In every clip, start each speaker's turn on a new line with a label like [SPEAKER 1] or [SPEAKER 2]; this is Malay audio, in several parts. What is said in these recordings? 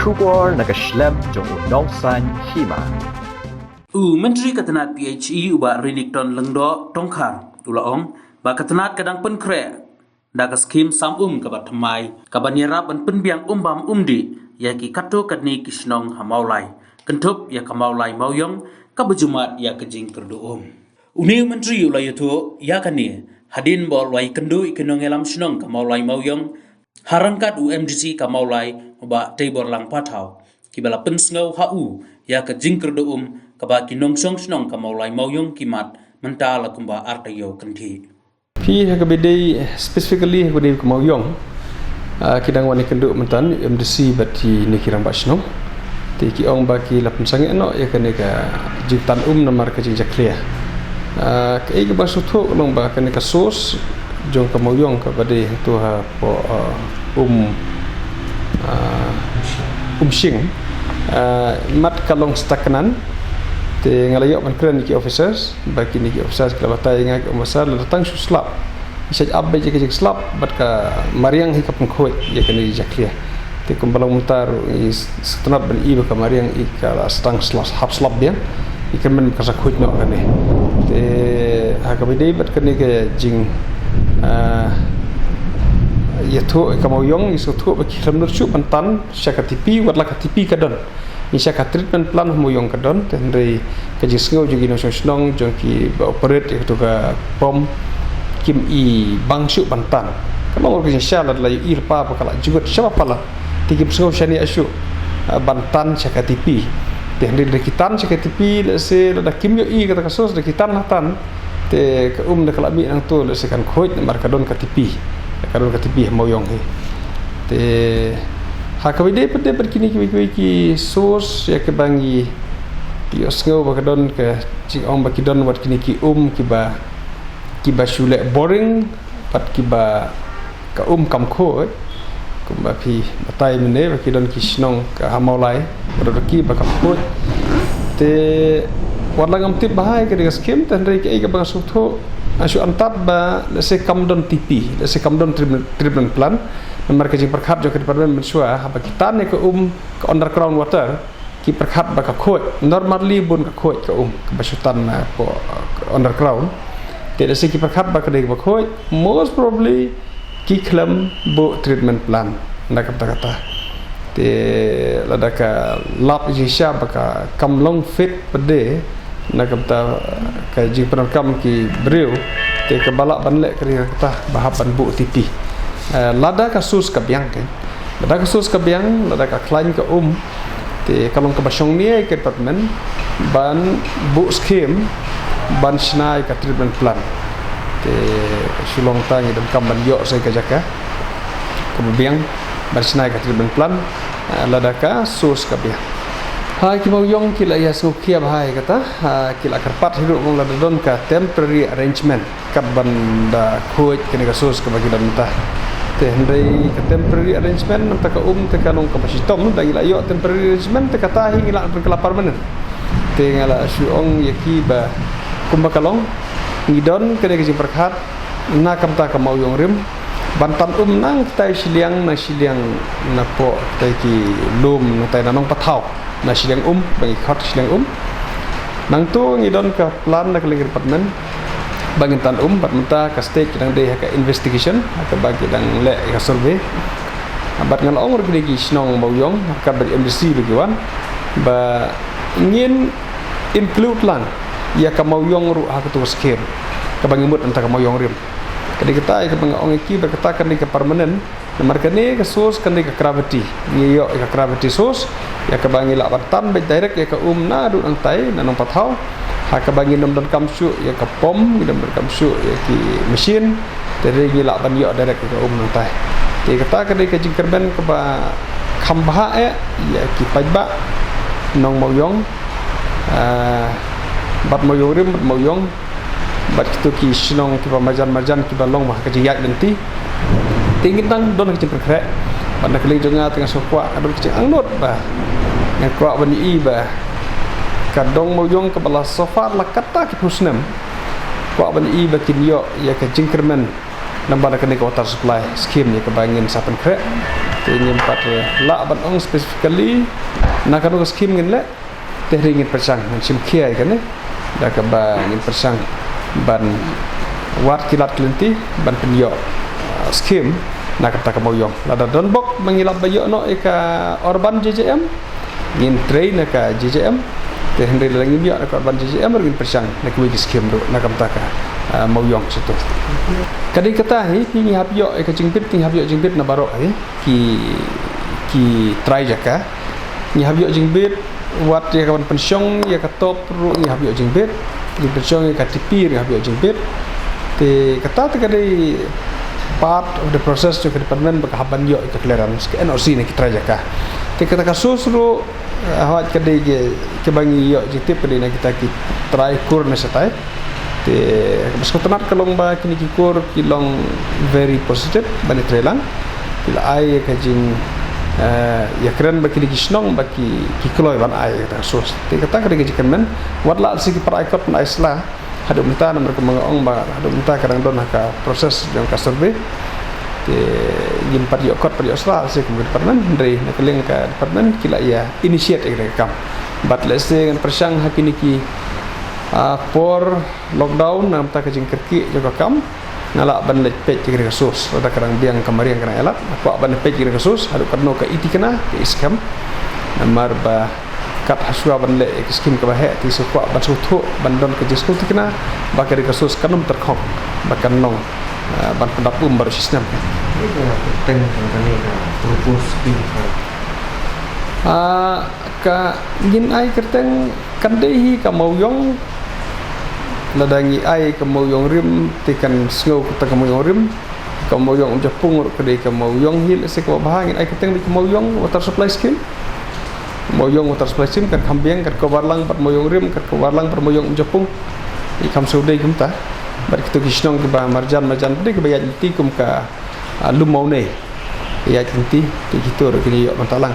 [SPEAKER 1] Shubor Nagashlam Jong Nongsan Hima.
[SPEAKER 2] Menteri Ketenat PHE uba Rinikton Lengdo Tongkar Ulaong ba Ketenat kadang penkre daga skim sam kabat thamai kabanyera ban penbiang umbam umdi yaki kato kadni kisnong hamaulai kentup ya kamaulai mauyong kabajumat ya kejing kerdu Uni Menteri Ulayato ya kani hadin bol wai kendu ikinong elam snong kamaulai mauyong harangkat UMDC kamaulai uba tebor lang patau kibala pensngau hau ya ke jingker do kaba kinong song snong kamaulai mauyong kimat mentala kumba artayo kanthi
[SPEAKER 3] pi hakabedei specifically hakabedei kamauyong kidang wani kenduk mentan UMDC bati ni kirang basno ti ki ong baki lapun sange no ya kene ka jitan namar ka jinja clear ke ba sutu long ba kene ka sos jong kamauyong ka bade tu ha po sing mat kalong staknan te ngalayok man kren ki officers baki ni ki officers kala batai ngak masal datang su slap isaj abbe je ke slap bat ka mariang hikap khoi ye kene jaklia te kumbalang mutar setenap ben iba ka mariang ikala stang slas hap slap dia ikan men ka sakhut no kane te hakabidei bat kene ke jing yaitu kamauyong isutu bagi lemur cu pentan syakatipi watlah katipi kadon insya treatment plan moyong kadon tendai kaji sengau juga nosong jongki operate itu ke pom kim i bangsu pentan kalau orang insya Allah lagi irpa bakal juga siapa pala tiga sengau shani asu bantan syakatipi tendai dekitan syakatipi lese ada kim yo i kata kasus dekitan natan te de kalami nang tu lese kan khoi mar kadon katipi kadon katipi moyong he te hakabide pede perkini ki sos ya ke bangi ki osngau bakadon ke cing ong bakidon wat kini ki kiba shule boring pat kiba ka kam kho kumba pi batai mene bakidon ki snong ka hamaulai produki bakam kho te warlangam tip bahai ke skim tan rei ke ga basutho asu antap ba se kamdon tipi se kamdon treatment plan nomor kejing perkhat jo ke department mensua apa kita ne ke ke underground water ki perkhat ba ka khoi normally bun ka khoi ke ke basutan po underground te se ki perkhat ba ke de ba khoi most probably ki klam bo treatment plan na kata te lada ka lap jisha ba ka kamlong fit pede na kata ka jing perakam ki breu te ke balak banlek ke kata bahapan bu tipi lada kasus kabiang kan lada kasus kabiang lada ka klaim ka te kalong ka basyong ni ke department ban bu scheme ban snai ka treatment plan te sulong tang idam kam ban yo sai ka jaka kemudian ban snai ka treatment plan lada ka sus kabiang hai ki mauyong kila ya sukia bahai kata kila karpat hidup mong ladon ka temporary arrangement kat banda khoi kene kasus ka bagi dan mentah te hendai ka temporary arrangement nang ka te kanong ka pasitom da ila yo temporary arrangement te kata hingila kelapar menen te ngala suong yaki ba kumbakalong ngidon kene ka perkhat na kamta ka mauyong rim bantan nang tai siliang na siliang na po tai ki lum na tai nanong patau na siliang bagi khot siliang nang tu ngidon ka plan na keling department bagi tan bat menta ka stage dang deh ka investigation ka bagi dang le ka survey bat ngal ong rigi snong mauyong ka bagi MDC lugiwan ba ingin include lang ya ka mauyong ru ha tu skim ka bagi mut anta ka mauyong rim kadi kita ka bang ong iki berkata kan ke permanent nomor kene ke sos kan ke gravity ni yo ke gravity sos ya ke bangi la batan be direct ya ke na du ang tai nanong pathau ha ke bangi nom don kamsu ya ke pom nom don kamsu ya ki mesin tere gi la ban yo direct ke nang tai te kata kan ke jingkerben ke ba khambha ya ki pajba nong mauyong bat mauyong rim bat mauyong bat itu ki sinong ki majan ki balong mah kejiyat nanti tingin tang don kecil perkrek pada keling jonga tengah sokwa adon kecil angnut bah yang kuat bani i bah kadong mauyong ke bala sofa la kata ki husnam kuat bani i bah kinyo ya ke jingkermen nambah kini ke water supply scheme ni kebangin sapen krek tu nyempat la ban ong specifically nak kanu scheme ngin le teh ringin persang sim kiai kan dah kebangin persang ban wat kilat kelenti ban penyo scheme nak kata kemoyong lada donbok mengilap bayo no eka orban JJM ngin train ka JJM teh hendai lagi biak ka orban JJM ringin persang nak wigi scheme do nak kata ka moyong situ kadai kata hi ni habyo eka jingpit ting habyo jingpit na barok hi ki try jaka ni habyo jingpit wat ya kawan pensiong ya katop ru ni habyo jingpit di pensiong ya katipi ni habyo jingpit te kata te kadai part of the process to department bakahaban yo itu clearance ke NOC ni kita jaka te kata kasus ru awat kadai ke bangi yo jitip kadai na kita ki try kur na satai te basko tamat kalong ba kini ki kur kilong very positive bani trelang bila ai ka jing ya keren baki di kisnong baki kikloi ban ai kata sus te kata kada gajikan men watla sigi para ikot na isla hadu minta nomor kemangaong ba hadu minta kadang don ka proses yang ka survey te yin par yo kot par yo isla sigi ke department dari na keling ka department kila ya initiate ke kam but let's say kan persang hakini ki por lockdown nam ta ka jing kerki jo kam ngalak ban lepet kira kasus ada kadang biang kemarin kena elap aku ban lepet kira kasus hadu kadno ka iti kena ke iskam namar ba kat haswa ban le skim ka bahe ti sukwa ban suthu ban don ke jisku ti kena ba kira kasus kanum terkhok ba kanong ban pendapum baru sistem
[SPEAKER 4] teng tani propose skim
[SPEAKER 3] ka ngin ai kerteng kandehi ka mauyong ladangi ai kemoyong rim tekan snow kata kemoyong rim kemoyong Jepung kedai kemoyong hil se ko bahangin ai keteng di kemoyong water supply scheme kemoyong water supply scheme kan kambiang kan kewarlang pat moyong rim kan kewarlang per moyong Jepung i kam sudai kumta bar kitu kisnong ke ba marjan de ke bayat ti kum ka lumau ne ya tinti ti kitu ro kini yo mentalang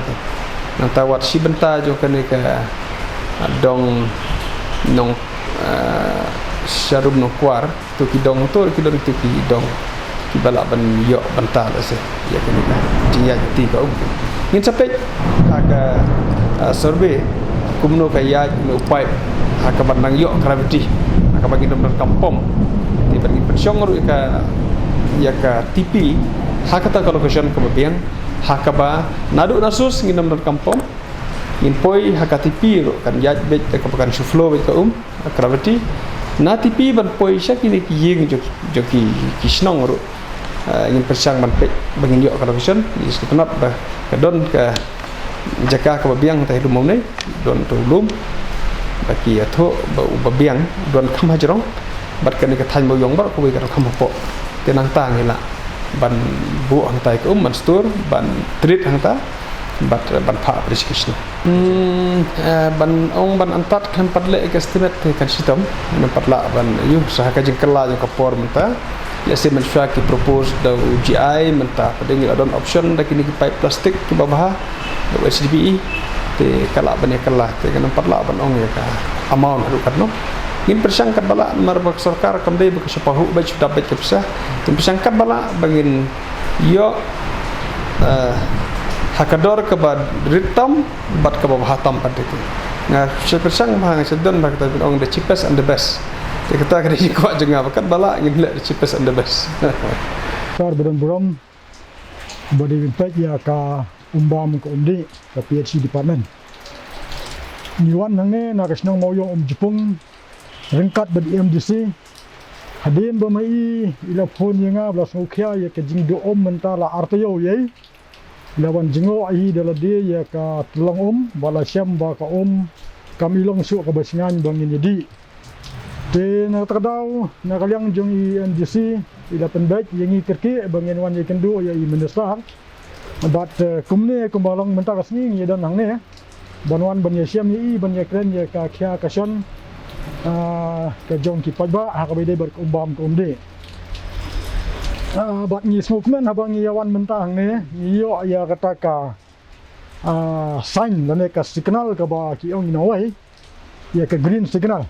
[SPEAKER 3] nang tawat si benta jo kan ke dong nong syarum no kuar tu kidong tu kidong tu kidong kibala ban yo bantal ase ya kini ka dia ti ka ngin sapek aga survey kumno ka ya no pipe aka bandang yo gravity aka bagi nomor kampom di bagi pensiong ru ka ya ka TV hakata ka location ka babiang hakaba nadu nasus ngin nomor kampom ngin poi haka TV ru kan ya bet ka pakan flow bet ka gravity na tipi ban poi sya kini ki yeng joki kisnong ru ingin persang ban pe bangin yo television is kenap ba kadon ka jaka ka babiang ta hidu momne don to lum baki atho ba babiang don kham hajrong bat kan ka than moyong ba ko wi ka kham po tenang ta ngila ban bu ang tai ko man stur ban treat ang ta bat ban pha appreciation ban ong ban antat kan padle estimate kan sistem ban padla ban yu sah ka jengkela jeng kapor menta ya se men ki propose da UGI menta padeng adon option da kini pipe plastik ki babah da SDPE te kala ban kala te kan padla ban ong ya ka amount hadu katno ngin persangkat bala mar bak sarkar kam dei bak sapahu ba sudah bet kepsah tin persangkat bala bangin yo hakador ke bad ritam bat ke bawah hatam pada itu. Nah, sepersang bahang sedon bak tapi ong the cheapest and the best. Dia kata kada kuat jengah bakat bala ngin the cheapest and the best.
[SPEAKER 5] Sar berom body impact ya ka umbam ko umdi ka PhD department. Niwan nangne na kasnong moyo Jepung ringkat bad MDC hadin bamai ila phone nga blas ngukya ya ke jingdo mentala artayo yai lawan jingo ai dala dia ya ka tulong bala syam ba ka kamilong su ka basingan bangin yedi te na tadaw na kalyang jong NDC ila penbaik yang kerki bangin wan ye kendo ya i minister but kumne kumbalong menta kasni ye dan hangne banwan ban ye syam ye ban ye kren ye ka kya kason ka jong ki pajba ha ka bede ber umbam ko umde bat ni smokeman habang yawan mentang ne yo ya kata ka sign lane ka signal ka ba ki ong inawai ya ka green signal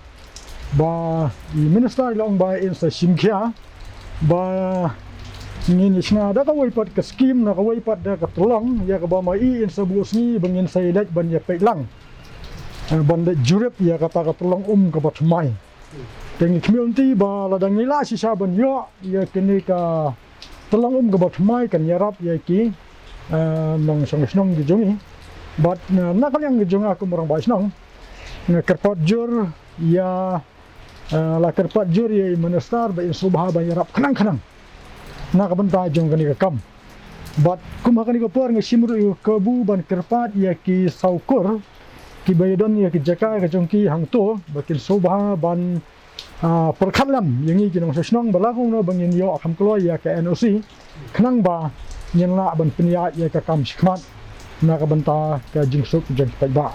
[SPEAKER 5] ba i minister long ba in sa simkhya ba Ngini sna da ka wai pat ka skim na ka wai pat da ka tolong ya ka ba mai in sabu sni bangin sai dat ban ya pe lang ban da jurep ya kata ka tolong ka bat mai tengi community ba la dang ila si sa ban yo ya kini ka tolong ka bat mai kan yarap ya ki nong song di jongi bat na ka yang di jonga aku morang ba snong na kerpat jur ya la kerpat jur ya minister ba in subha ba yarap kanang na ka banta jong kani ka kam bat kum hakani ka por nga simru ka bu ban kerpat ya ki saukur ki bayadon ya ki jaka ka jong ki hangto bakil sobha ban perkhalam yangi ki nong sesnong balakong no bangin yo akam klo ya ka NOC khnang ba nyen la ban pinya ya ka kam shikmat na ka banta ka jingsuk jong pa ba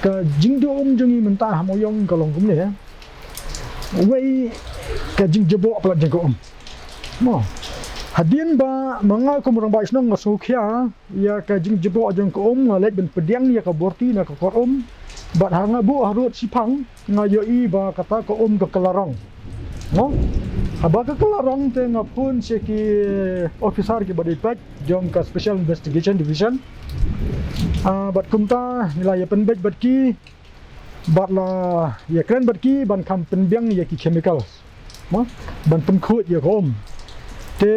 [SPEAKER 5] ka jingdo jongi menta hamoyong kalong kum ne wei ka jingjebo apla jengko mo hadian ba mga kumurang ba isnong ngasukhya ya ka jingjebo ajong ko ngalet ben pediang ya ka borti na ka korom bat hanga bu harut sipang ngayo i ba kata ko ka kelarong no haba ka kelarong te ngapun se ki officer ki badi pat jong ka special investigation division bat kumta nilai ya penbet bat ki bat la ya kren bat ki ban kam penbiang ya ki chemicals no ban penkhut ya ko te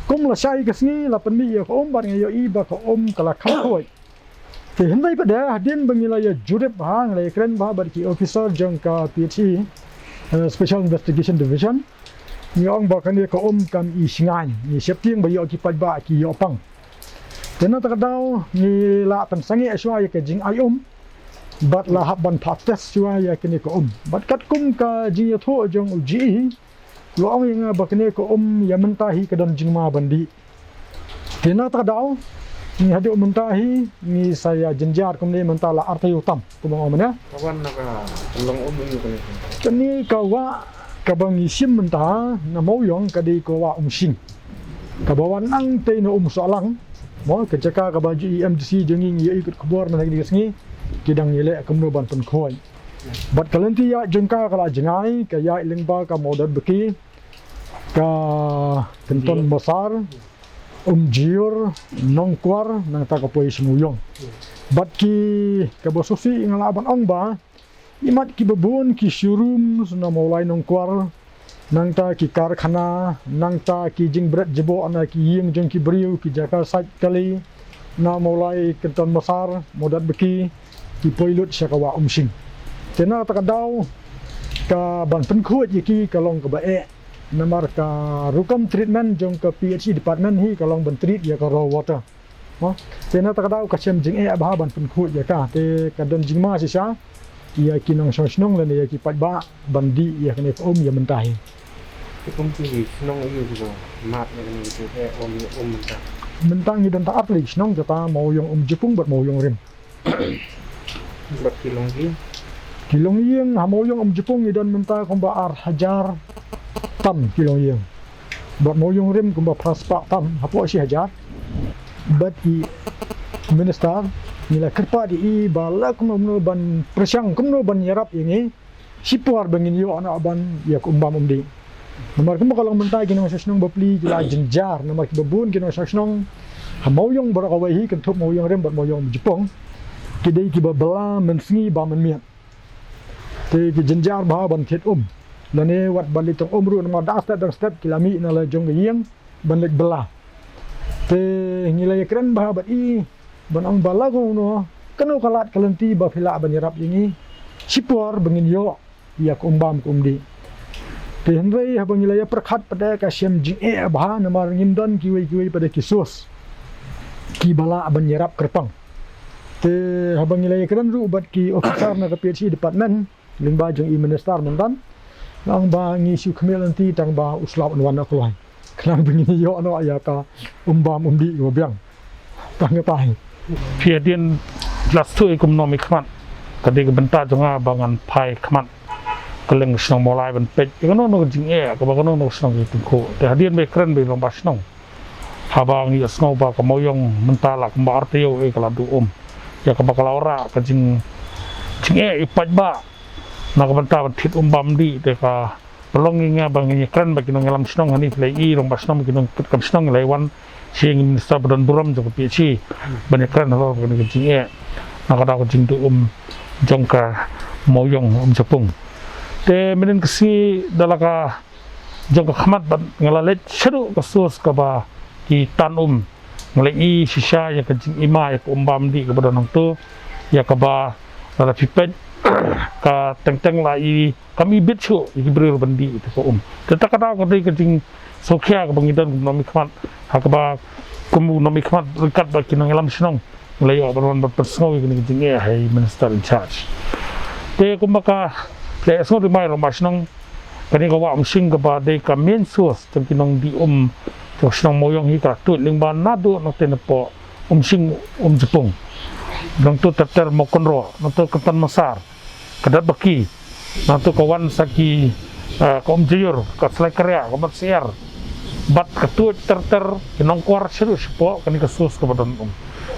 [SPEAKER 5] kum la sai ka sngi la penmi ya ko ban ngayo i ba ko kala khoi te hindai pada hadin bangila ya jurep hang la kren ba bar ki officer jong ka PhD special investigation division ni ong ba kan ko kam i singan ni septing ba yo ki pat ba ki yo pang te na ta daw ni la tan sangi aswa ya ka jing ai bat la hab ban pates swa ya kini ko bat kat kum ka jing ya tho jong uji lo ong yang bakne ko ya mentahi ka don jingma bandi tina ta daw ni hadi mentahi ni saya jenjar kum ni mentala arti utam kum omnya
[SPEAKER 4] kawan naka tolong yu
[SPEAKER 5] kani ka wa ka bang isim menta na mau yong ka di ko wa sing ka bawan ang te no soalang mo ka jaka ka baju MDC jenging ya ikut kubor na ngi sngi kidang yele kum no ban pun khoi bat kalenti ya jengka kala jengai ka ya ilingba ka modad beki ka kenton besar jiur nongkwar nang ta ka poi semuyong bat ki ka bosusi ngalaban ong ba imat ki babun ki showroom na mulai nongkwar nang ta ki karkhana nang ta ki jingbret jebo ana ki ying jeng ki briu ki jaka sat kali na mulai kenton besar modad beki ki poilut syakawa sing tena ta ka daw ka ban penkhut ki kalong ka bae namar ka rukam treatment jong ka PhD department hi kalong ban treat ya ka raw water no tena ta ka daw ka chem jing ba ban penkhut ya ka te ka don jingma si sa ya kinong sosnong le ya ki pat ba bandi ya kene ya mentahi
[SPEAKER 4] kum ki snong yu ko mat ne ni te menta
[SPEAKER 5] mentang ni don ta atli snong ta mau yong jepung bat mau yong rim
[SPEAKER 4] bat
[SPEAKER 5] kilong yang mau yong jepung ni don menta komba ar hajar tam kilong yang bat mau yong rim komba praspa tam hapo si hajar bat i minister nila kerpa di bala kumno ban presyang kumno ban yarap ini sipur bangin yo ana ban ya kumbam umdi nomor kum kalau mentai kinong sesnong bapli jila jenjar nomor babun kinong sesnong mau yong barakawai kan thup mau yong rem bat mau yong jepong kidai ki babala mensingi ba menmiat te ki jenjar ba ban thet lane wat ban litong ru nomor da step kilami na la jong yeng ban lek bela te ngilai keren ba bat i ban ang bala ko no kanu kalat kalenti ba phila ban yarap yingi sipur bangin yo ya kumbam kumdi te hendrai habang ilaya perkhat pada ka syam jing ba namar ngimdon kiwi pada kisus ki bala ban yarap kerpang te habang ilaya keren ru bat ki officer na ka PhD department lingba jong i minister nondan lang ba ngisu kmelanti tang ba uslap wan aklai klang bangin yo no ya ka umdi go biang tang tai
[SPEAKER 6] Piadin jelas tu ikum nomi kman, kadang bentar jonga bangan pai kman, keleng senang mulai ben pej, kalau nak jing kalau nak senang itu ko, hadian keren be lomba senang, habang ya senang ba kemoyong mentalak martio kalau du ya kalau ora kajing ipat ba, nak bentar tit bam di, deka pelonginga bangi kran bagi nong alam snong hani play I rong basnom bagi nong kam snong lewan siang minister badan buram jong PHC banyak kran lo bagi jing nakada ko jing tu jongka moyong Jepung te menen kesi dalaka jongka khamat ban ngalalet seru kasus ka ba ki tan ngalai I shisha ya ka jing ima ya bam di ka badan nong tu ya ka ba la pipet ka teng la I kami bitchu I beri bandi itu ko tetak kata ko dei ka jing sokya ka bangidan nomi khamat hakaba kumu nomi khamat rekat ba kinang alam snong ngalai baron ba persngau ni jing hai minister in charge te kumaka le so ri mai ro masnong kani ko wa sing ka ba de ka main source tang kinong di to snong moyong hi ka tu ling ban na do no ten po sing Jepung dong tu ter mo konro no to katan masar kadat baki no to kawan saki ko jiyur ka slai karya ko mat siar bat ka tu ter kinong kwar serius po kani ka sus ka badan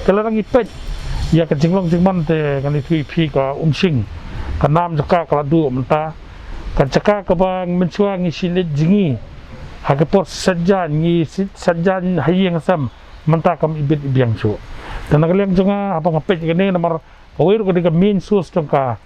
[SPEAKER 6] kelarang ipet ya ka jinglong jingman te kani tu ip ka sing kanam jaka kaladu menta kan jaka ka bang mencuang isilit jingi hakapor sajan ni sajan hayeng sam menta kam ibit ibiang su dan nagaliang junga apa ngapet gani namar awir ko diga main source tongka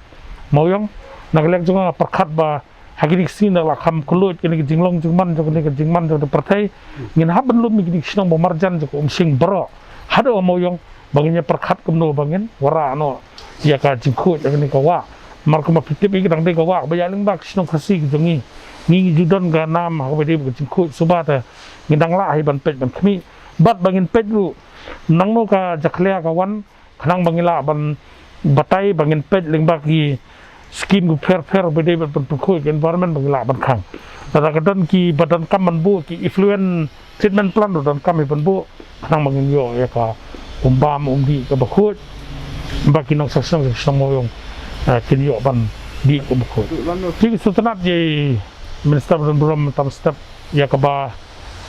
[SPEAKER 6] moyong nagaliang junga perkhat ba haginik sin la kham kulut kini jinglong jingman jo kini jingman jo pertai ngin haban lum gini sinong bo marjan jo sing bro hado moyong banginya perkhat kumno bangin wara no ya ka jingkut kini ka wa marko mapitip iki dang de ka wa bayaling bak sinong khasi jongi ngi judon ga nam ha ba de jingkut subata ngindang la hi ban pet ban khmi bat bangin pet lu nang no ka jakhlea ka wan khanang bangila ban batai bangin pet ling baki skim ku fer ba de ban khoi environment bangila ban khang tada ka don ki badan kam man bu ki effluent treatment plan don kam ban bu khanang bangin yo ya ka bam di ka ba khoi baki nong sasang moyong kini yo ban di ko ba khoi ki sutanat je minister badan tam step ya ka ba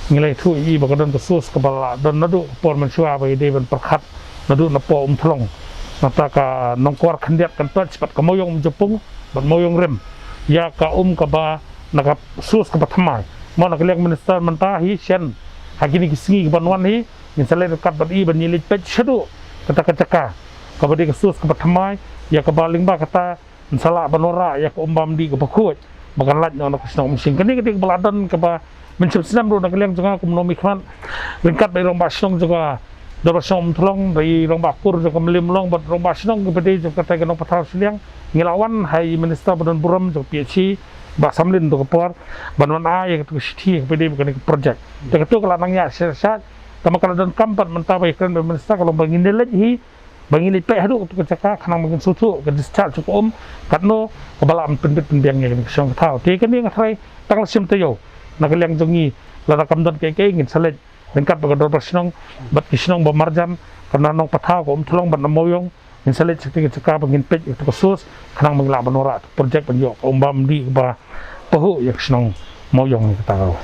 [SPEAKER 6] ngilai tu I bagadan kasus kepala dan nadu por mensua bagi dia berkat nadu napo umplong nata ka nongkor khandiat kan pat cepat kamoyong Jepung ban moyong rem ya ka ka ba nakap sus ka pathamai mo nak lek minister mentahi sian hakini kisingi ban wan hi min salai dekat ban I ban nilit pet shadu kata kacaka ka badi kasus ka pathamai ya ka baling ba kata sala banora ya ka bam di ka bakut bakan lat no nak snong sing kani kati baladan ka ba menciptakan ro nak leng jonga kumnomi khman lengkat by rong basnong juga dorosong thlong dari rong bakur juga melim long bat rong basnong gede juga kata kenong patar siliang ngilawan hai minister badan buram juga PHC ba samlin to kapor banwan ai to city gede bukan project de to kala nangya sat tama kala dan kampat mentabay kan minister kalau bangin delet hi bangin pe hadu to kacaka khanang bangin sutu ke discharge ko katno kabalam penbit penbiang ni song thau te kan ni ngai takal sim te yo nagaliang jongi lada kamdan kay ngin salet lengkap bagador pasnong bat kisnong bamarjan karena nong patha ko thlong ban moyong ngin salet sekti ceka bangin pej itu kasus kanang mangla banora project banyo bam di ba pahu yak snong moyong ni kata